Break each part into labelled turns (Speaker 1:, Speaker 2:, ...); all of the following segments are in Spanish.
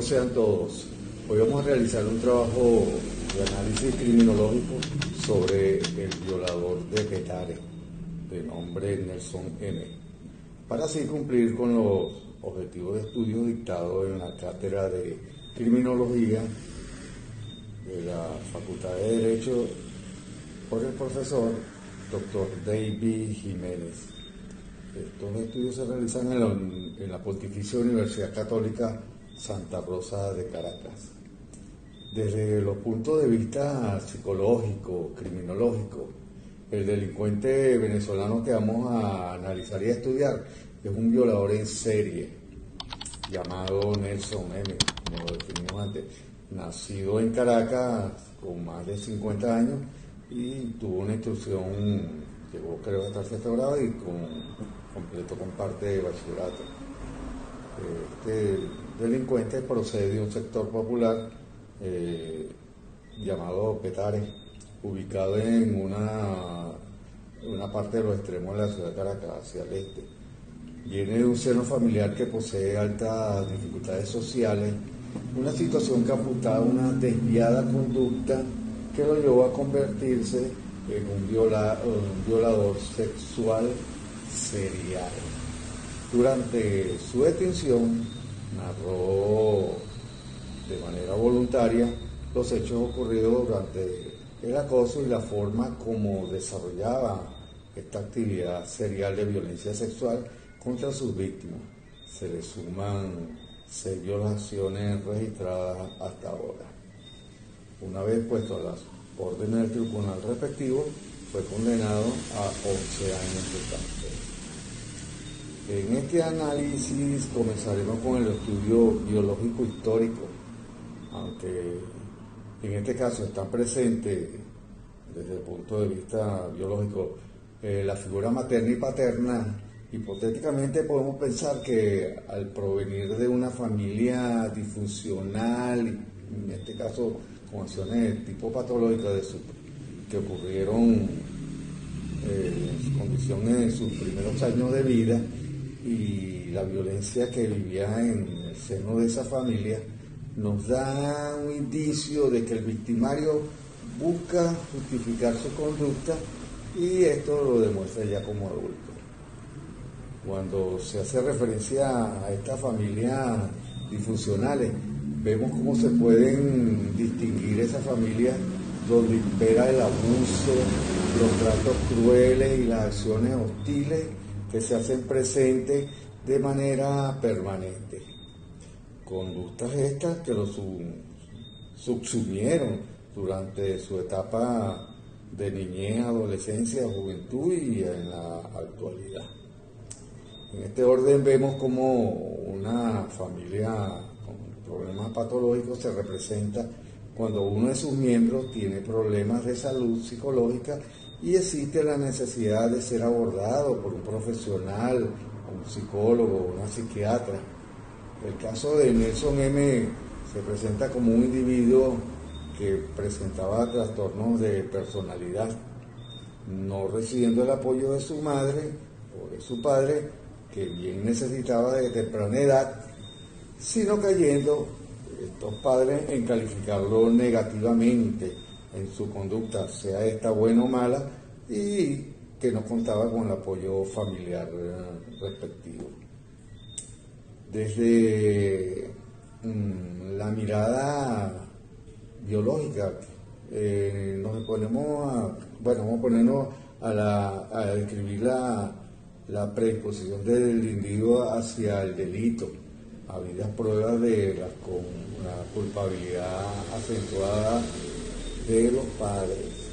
Speaker 1: Bienvenidos sean todos. Hoy vamos a realizar un trabajo de análisis criminológico sobre el violador de Petare, de nombre Nelson M., para así cumplir con los objetivos de estudio dictados en la cátedra de Criminología de la Facultad de Derecho por el profesor Dr. David Jiménez. Estos estudios se realizan en la Pontificia Universidad Católica Santa Rosa de Caracas. Desde los puntos de vista psicológico, criminológico, el delincuente venezolano que vamos a analizar y a estudiar es un violador en serie llamado Nelson M., como lo definimos antes, nacido en Caracas con más de 50 años y tuvo una instrucción, llegó creo hasta el sexto grado y completó con parte de bachillerato. Este delincuente procede de un sector popular llamado Petare, ubicado en una parte de los extremos de la ciudad de Caracas, hacia el este. Viene de un seno familiar que posee altas dificultades sociales, una situación que apuntaba a una desviada conducta que lo llevó a convertirse en un violador sexual serial. Durante su detención narró de manera voluntaria los hechos ocurridos durante el acoso y la forma como desarrollaba esta actividad serial de violencia sexual contra sus víctimas. Se le suman 6 violaciones registradas hasta ahora. Una vez puesto a las órdenes del tribunal respectivo, fue condenado a 11 años de cárcel. En este análisis comenzaremos con el estudio biológico histórico, aunque en este caso están presentes desde el punto de vista biológico la figura materna y paterna. Hipotéticamente podemos pensar que al provenir de una familia disfuncional, en este caso con acciones de tipo patológico que ocurrieron en su condición en sus primeros años de vida y la violencia que vivía en el seno de esa familia, nos da un indicio de que el victimario busca justificar su conducta y esto lo demuestra ya como adulto. Cuando se hace referencia a estas familias disfuncionales, vemos cómo se pueden distinguir esas familias donde impera el abuso, los tratos crueles y las acciones hostiles que se hacen presentes de manera permanente. Conductas estas que lo subsumieron durante su etapa de niñez, adolescencia, juventud y en la actualidad. En este orden vemos como una familia con problemas patológicos se representa cuando uno de sus miembros tiene problemas de salud psicológica y existe la necesidad de ser abordado por un profesional, un psicólogo, una psiquiatra. El caso de Nelson M. se presenta como un individuo que presentaba trastornos de personalidad, no recibiendo el apoyo de su madre o de su padre, que bien necesitaba de temprana edad, sino cayendo estos padres en calificarlo negativamente en su conducta, sea esta buena o mala, y que no contaba con el apoyo familiar respectivo. Desde la mirada biológica, vamos a ponernos a describir la predisposición del individuo hacia el delito, habidas pruebas de la culpabilidad acentuada de los padres,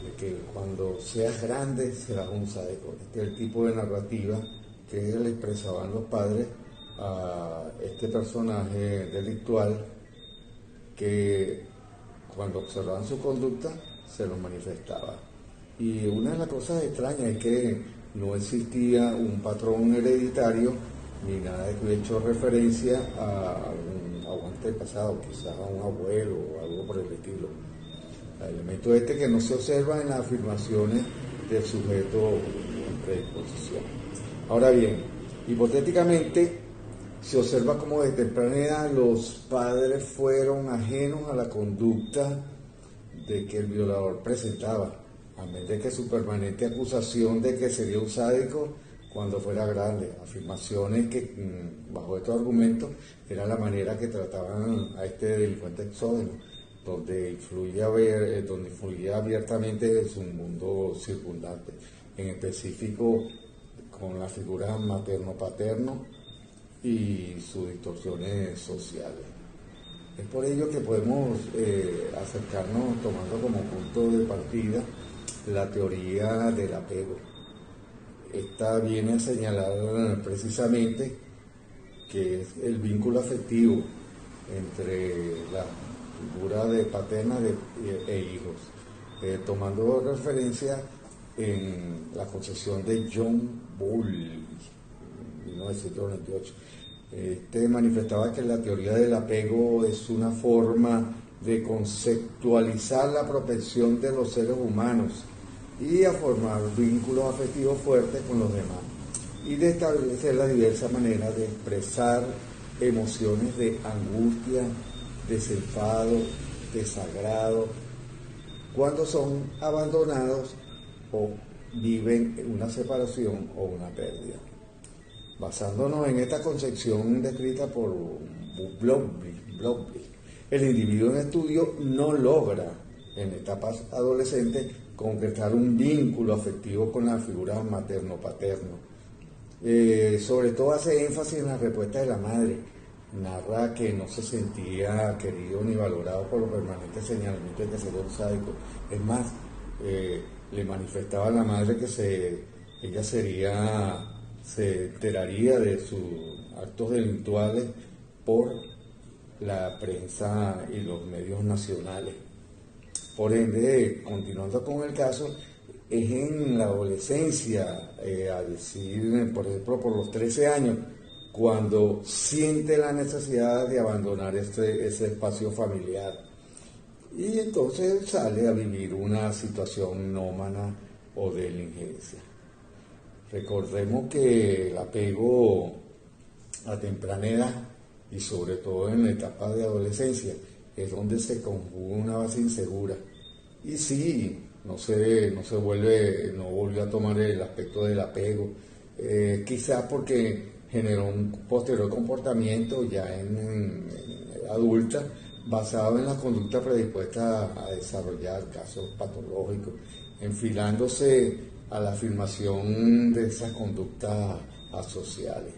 Speaker 1: de que cuando seas grande serás un sádico. Este es el tipo de narrativa que le expresaban los padres a este personaje delictual, que cuando observaban su conducta se lo manifestaba. Y una de las cosas extrañas es que no existía un patrón hereditario ni nada de que hubiera hecho referencia a un antepasado, quizás a un abuelo o algo por el estilo. El elemento que no se observa en las afirmaciones del sujeto en predisposición. Ahora bien, hipotéticamente, se observa como de temprana edad los padres fueron ajenos a la conducta de que el violador presentaba, a menos de que su permanente acusación de que sería un sádico cuando fuera grande, afirmaciones que bajo estos argumentos era la manera que trataban a este delincuente exógeno, donde influía abiertamente en su mundo circundante, en específico con las figuras materno-paterno y sus distorsiones sociales. Es por ello que podemos acercarnos tomando como punto de partida la teoría del apego. Esta viene a señalar precisamente que es el vínculo afectivo entre la figura de paterna e hijos, tomando referencia en la concepción de John Bowlby, 1998. Manifestaba que la teoría del apego es una forma de conceptualizar la propensión de los seres humanos y a formar vínculos afectivos fuertes con los demás y de establecer las diversas maneras de expresar emociones de angustia, desenfado, desagrado, cuando son abandonados o viven una separación o una pérdida. Basándonos en esta concepción descrita por Bowlby, el individuo en estudio no logra en etapas adolescentes concretar un vínculo afectivo con la figura materno-paterno. Sobre todo hace énfasis en la respuesta de la madre. Narra que no se sentía querido ni valorado por los permanentes señalamientos de que sería un sádico. Es más, le manifestaba a la madre que ella se enteraría de sus actos delictuales por la prensa y los medios nacionales. Por ende, continuando con el caso, es en la adolescencia, a decir, por ejemplo, por los 13 años, cuando siente la necesidad de abandonar ese espacio familiar. Y entonces sale a vivir una situación nómana o de delincuencia. Recordemos que el apego a temprana edad y sobre todo en la etapa de adolescencia es donde se conjuga una base insegura. Y sí, no volvió a tomar el aspecto del apego, quizás porque generó un posterior comportamiento ya en adulta basado en la conducta predispuesta a desarrollar casos patológicos, enfilándose a la afirmación de esas conductas asociales.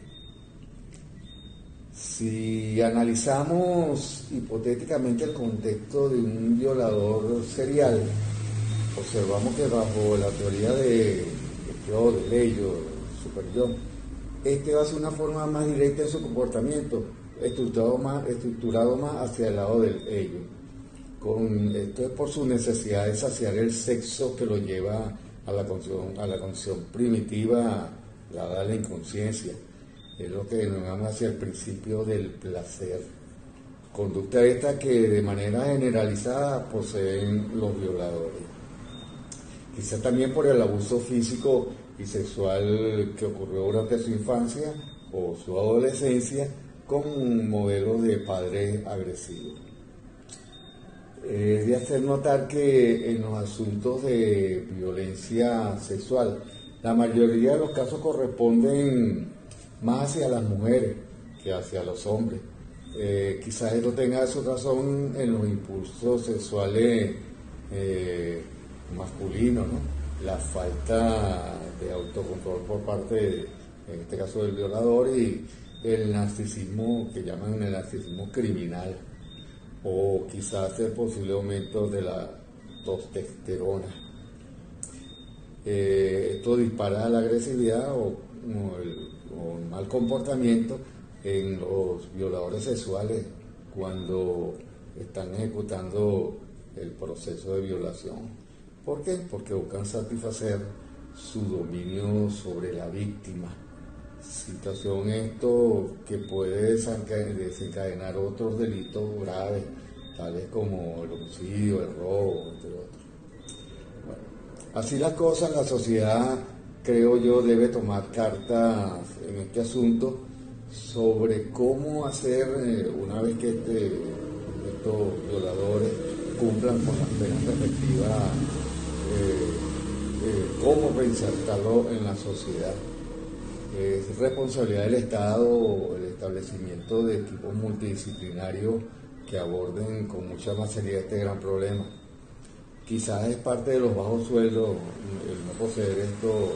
Speaker 1: Si analizamos hipotéticamente el contexto de un violador serial, observamos que bajo la teoría del ello, superyo, va a ser una forma más directa en su comportamiento, estructurado más hacia el lado del ello. Esto es por su necesidad de saciar el sexo que lo lleva a la condición primitiva, dada la inconsciencia. Es lo que denominamos hacia el principio del placer. Conducta esta que de manera generalizada poseen los violadores. Quizás también por el abuso físico y sexual que ocurrió durante su infancia o su adolescencia con un modelo de padre agresivo. Es de hacer notar que en los asuntos de violencia sexual, la mayoría de los casos corresponden más hacia las mujeres que hacia los hombres. Quizás esto tenga su razón en los impulsos sexuales masculinos, ¿no? La falta de autocontrol por parte, en este caso del violador, y el narcisismo, que llaman el narcisismo criminal, o quizás el posible aumento de la testosterona. Esto dispara la agresividad o el mal comportamiento en los violadores sexuales cuando están ejecutando el proceso de violación. ¿Por qué? Porque buscan satisfacer su dominio sobre la víctima. Situación esto que puede desencadenar otros delitos graves, tales como el homicidio, el robo, entre otros. Bueno, así las cosas, la sociedad, creo yo, debe tomar cartas en este asunto, sobre cómo hacer, una vez que estos violadores cumplan con las penas respectivas, cómo reinsertarlo en la sociedad. Es responsabilidad del Estado el establecimiento de equipos multidisciplinarios que aborden con mucha más seriedad este gran problema. Quizás es parte de los bajos sueldos el no poseer estos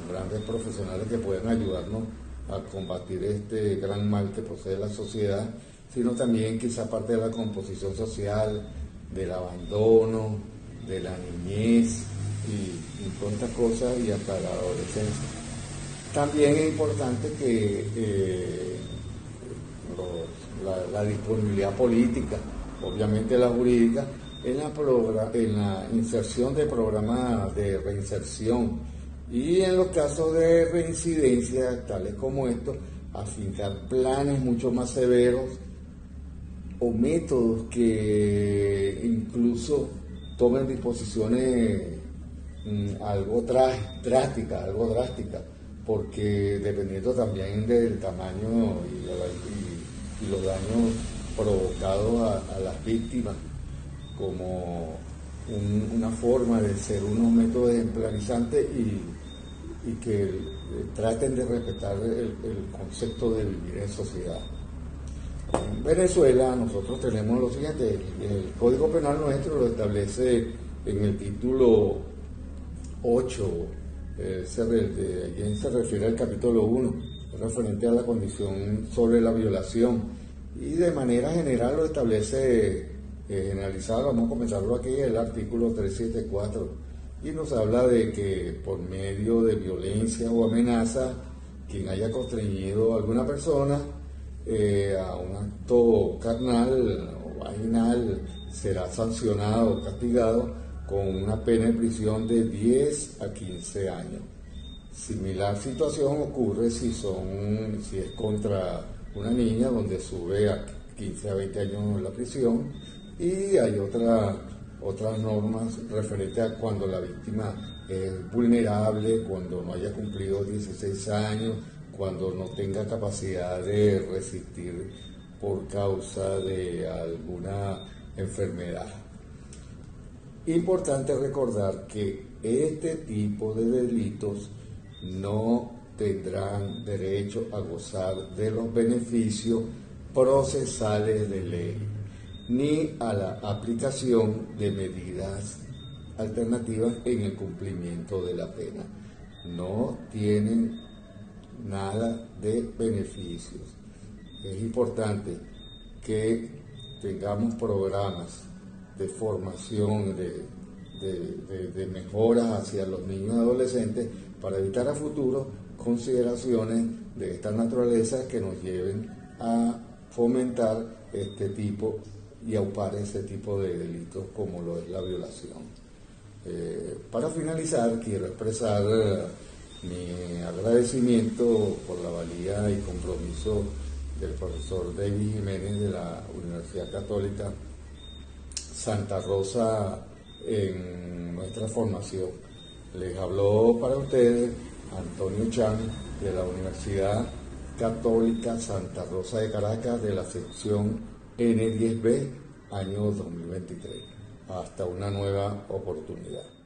Speaker 1: grandes profesionales que pueden ayudarnos a combatir este gran mal que posee la sociedad, sino también quizás parte de la composición social, del abandono, de la niñez y todas estas cosas, y hasta la adolescencia. También es importante que la disponibilidad política, obviamente la jurídica, en la inserción de programas de reinserción y en los casos de reincidencia, tales como estos, afincar planes mucho más severos o métodos que incluso tomen disposiciones algo drásticas, porque dependiendo también del tamaño y los daños provocados a las víctimas, como una forma de ser unos métodos ejemplarizantes y que traten de respetar el concepto de vivir en sociedad. En Venezuela nosotros tenemos lo siguiente: el Código Penal nuestro lo establece en el título 8, se refiere al capítulo 1, referente a la condición sobre la violación, y de manera general lo establece generalizado. Vamos a comenzarlo aquí, el artículo 374, y nos habla de que por medio de violencia o amenaza, quien haya constreñido a alguna persona a un acto carnal o vaginal será sancionado, castigado con una pena de prisión de 10 a 15 años. Similar situación ocurre si es contra una niña, donde sube a 15 a 20 años en la prisión, y hay otras normas referentes a cuando la víctima es vulnerable, cuando no haya cumplido 16 años, cuando no tenga capacidad de resistir por causa de alguna enfermedad. Importante recordar que este tipo de delitos no tendrán derecho a gozar de los beneficios procesales de ley, ni a la aplicación de medidas alternativas en el cumplimiento de la pena. No tienen nada de beneficios. Es importante que tengamos programas de formación, de mejoras hacia los niños y adolescentes, para evitar a futuro consideraciones de esta naturaleza que nos lleven a fomentar este tipo y aupar ese tipo de delitos como lo es la violación. Para finalizar, quiero expresar mi agradecimiento por la valía y compromiso del profesor David Jiménez de la Universidad Católica Santa Rosa en nuestra formación. Les habló para ustedes Antonio Chan, de la Universidad Católica Santa Rosa de Caracas, de la sección N10B, año 2023. Hasta una nueva oportunidad.